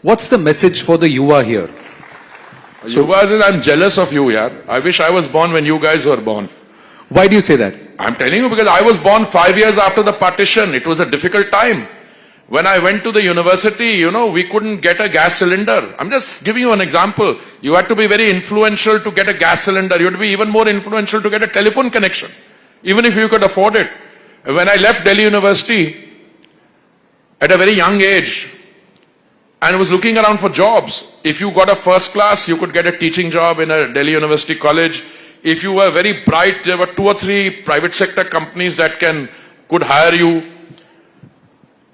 What's the message for the Yuva here? Yuva, I'm jealous of you, yaar. I wish I was born when you guys were born. Why do you say that? I'm telling you because I was born 5 years after the partition. It was a difficult time. When I went to the university, we couldn't get a gas cylinder. I'm just giving you an example. You had to be very influential to get a gas cylinder. You had to be even more influential to get a telephone connection, even if you could afford it. When I left Delhi University at a very young age and was looking around for jobs, if you got a first class, you could get a teaching job in a Delhi University college. If you were very bright, there were 2 or 3 private sector companies that could hire you.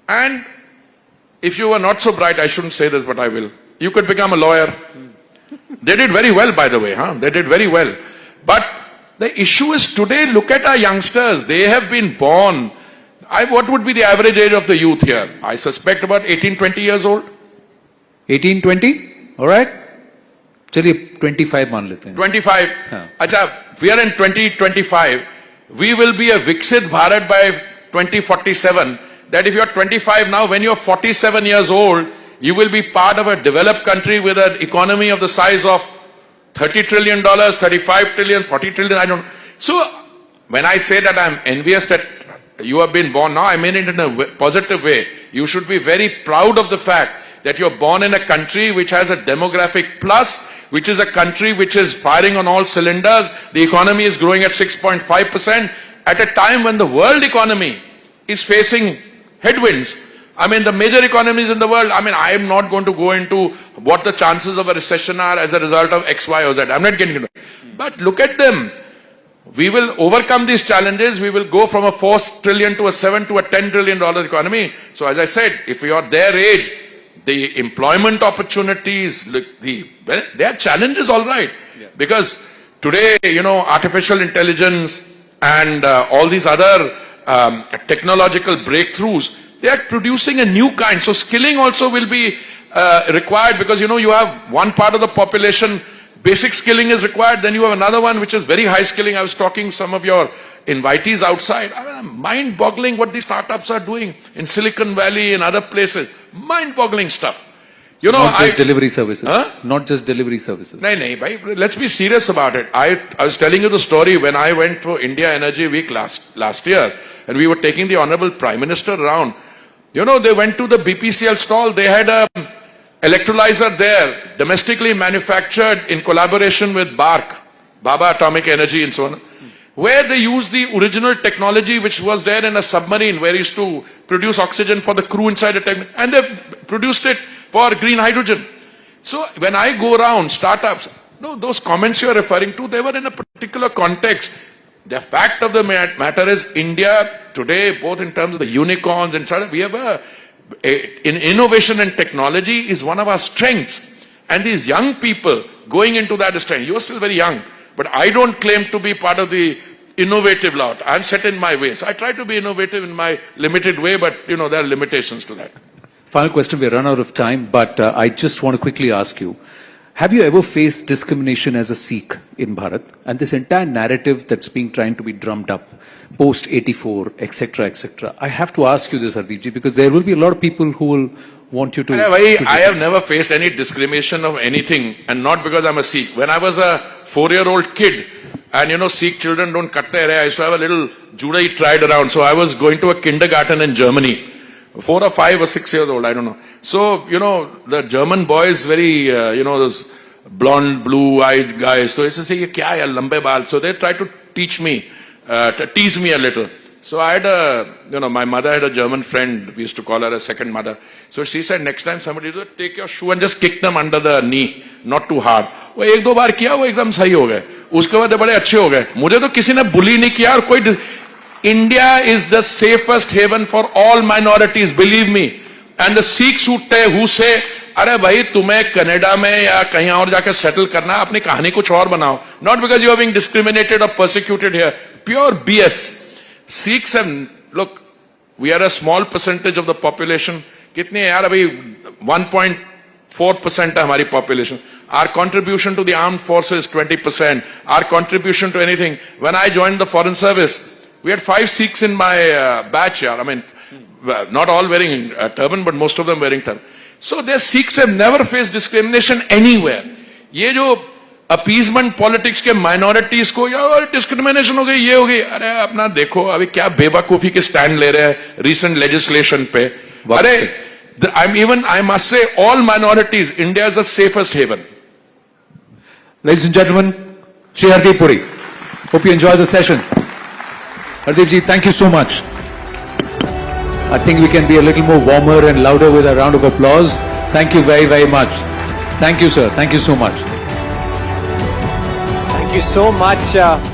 And if you were not so bright, I shouldn't say this, but I will. You could become a lawyer. They did very well, by the way, They did very well. But the issue is today, look at our youngsters. They have been born. What would be the average age of the youth here? I suspect about 18, 20 years old. 18, 20? All right. चलिए 25 मान लेते हैं. 25. अच्छा, we are in 2025. We will be a Viksit Bharat by 2047. That if you're 25 now, when you're 47 years old, you will be part of a developed country with an economy of the size of $30 trillion, 35 trillion, 40 trillion, I don't know. So, when I say that I'm envious that you have been born now, I mean it in a positive way. You should be very proud of the fact that you're born in a country which has a demographic plus, which is a country which is firing on all cylinders. The economy is growing at 6.5% at a time when the world economy is facing headwinds. I mean, the major economies in the world, I am not going to go into what the chances of a recession are as a result of X, Y, or Z. I'm not getting into it. But look at them. We will overcome these challenges. We will go from a 4 trillion to a 7 to a $10 trillion economy. So as I said, if you are their age, the employment opportunities, there are challenges, all right. Yeah. Because today, artificial intelligence and all these other technological breakthroughs, they are producing a new kind. So skilling also will be required because, you have one part of the population, basic skilling is required. Then you have another one which is very high skilling. I was talking to some of your invitees outside. Mind-boggling what these startups are doing in Silicon Valley and other places. Mind-boggling stuff. Not just delivery services. Not just delivery services. No, bhai, let's be serious about it. I was telling you the story when I went for India Energy Week last year, and we were taking the Honorable Prime Minister around. They went to the BPCL stall. They had a electrolyzer there, domestically manufactured in collaboration with BARC, Baba Atomic Energy and so on, where they used the original technology which was there in a submarine where used to produce oxygen for the crew inside the tank, and they produced it for green hydrogen. So when I go around startups, those comments you're referring to, they were in a particular context. The fact of the matter is India today, both in terms of the unicorns and so on, we have in innovation and technology is one of our strengths. And these young people going into that strength, you're still very young, but I don't claim to be part of the innovative lot. I'm set in my ways. I try to be innovative in my limited way, but there are limitations to that. Final question, we run out of time, but I just want to quickly ask you, have you ever faced discrimination as a Sikh in Bharat? And this entire narrative that's being trying to be drummed up, post-84, etc., etc. I have to ask you this, Hardeep, because there will be a lot of people who will want you to... I have never faced any discrimination of anything, and not because I'm a Sikh. When I was a 4-year-old kid, and Sikh children don't cut their hair, I used to have a little Judai tried around. So I was going to a kindergarten in Germany. 4 or 5 or 6 years old, I don't know. So, the German boys, very, those blonde, blue-eyed guys. So they say, ye kya hai, lambe baal. So they try to teach me, to tease me a little. So I had my mother had a German friend. We used to call her a second mother. So she said, next time somebody does, take your shoe and just kick them under the knee, not too hard. वो 1-2 बार किया, वो एकदम सही हो गए. उसके बाद बड़े अच्छे हो गए. मुझे तो किसी ने bully नहीं किया और कोई India is the safest haven for all minorities, believe me. And the Sikhs who say, अरे भाई तुम्हें कनाडा में या कहीं और जाकर सेटल करना है, अपनी कहानी कुछ और बनाओ. Not because you are being discriminated or persecuted here. Pure BS. Sikhs have, look, we are a small percentage of the population. कितने यार अभी 1.4% है हमारी population. Our contribution to the armed forces 20%. Our contribution to anything. When I joined the foreign service, we had 5 Sikhs in my batch here. I mean, not all wearing turban, but most of them wearing turban. So their Sikhs have never faced discrimination anywhere. ये जो appeasement politics के minorities को यार discrimination हो गई, ये हो गई, अरे अपना देखो अभी क्या बेवकूफी के स्टैंड ले रहे हैं रिसेंट लेजिस्लेशन पे. अरे I must say all minorities, India is the safest haven. Ladies and gentlemen, Shri Hardeep Puri. Hope you enjoy the session. Hardeep ji, thank you so much. I think we can be a little more warmer and louder with a round of applause. Thank you very, very much. Thank you, sir. Thank you so much. Thank you so much.